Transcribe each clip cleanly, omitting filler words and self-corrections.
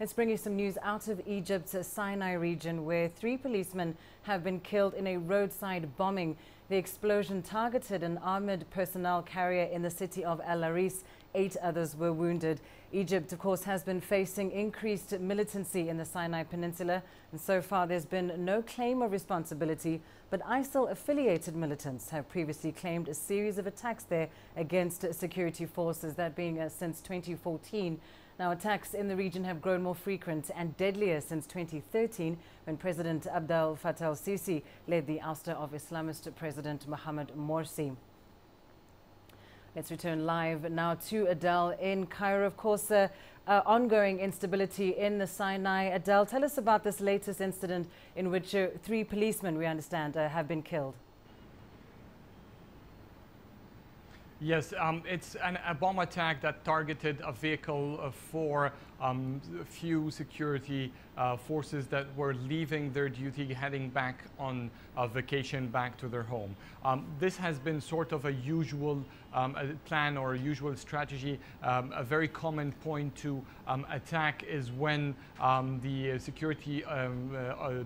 Let's bring you some news out of Egypt's Sinai region, where 3 policemen have been killed in a roadside bombing. The explosion targeted an armored personnel carrier in the city of El-Sissi. 8 others were wounded. Egypt, of course, has been facing increased militancy in the Sinai Peninsula, and so far there's been no claim of responsibility, but ISIL-affiliated militants have previously claimed a series of attacks there against security forces, that being since 2014. Now, attacks in the region have grown more frequent and deadlier since 2013, when President Abdel-Fattah el-Sissi led the ouster of Islamist President Mohamed Morsi. Let's return live now to Adele in Cairo. Of course, ongoing instability in the Sinai. Adele, tell us about this latest incident in which 3 policemen, we understand, have been killed. Yes, it's a bomb attack that targeted a vehicle for a few security forces that were leaving their duty, heading back on vacation back to their home. This has been sort of a usual plan or a usual strategy. A very common point to attack is when the security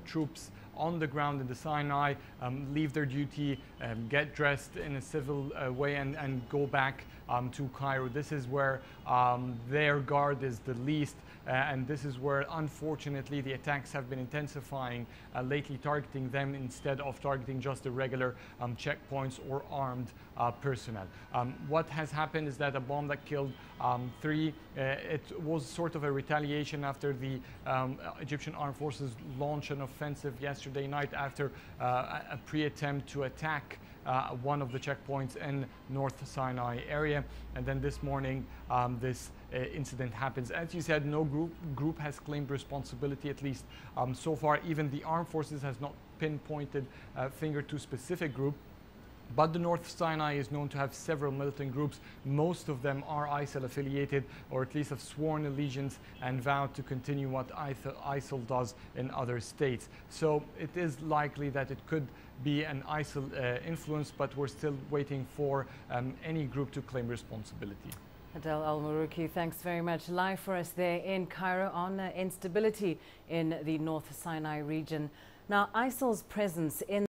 troops on the ground in the Sinai leave their duty, get dressed in a civil way and go back to Cairo. This is where their guard is the least, and this is where, unfortunately, the attacks have been intensifying lately, targeting them instead of targeting just the regular checkpoints or armed personnel. What has happened is that a bomb that killed 3, it was sort of a retaliation after the Egyptian armed forces launched an offensive yesterday night after a pre-attempt to attack one of the checkpoints in North Sinai area, and then this morning this incident happens. As you said, no group has claimed responsibility, at least so far. Even the armed forces has not pinpointed a finger to a specific group. But the North Sinai is known to have several militant groups. Most of them are ISIL affiliated, or at least have sworn allegiance and vowed to continue what ISIL does in other states. So it is likely that it could be an ISIL influence, but we're still waiting for any group to claim responsibility. Adel Al-Marouki, thanks very much. Live for us there in Cairo on instability in the North Sinai region. Now, ISIL's presence in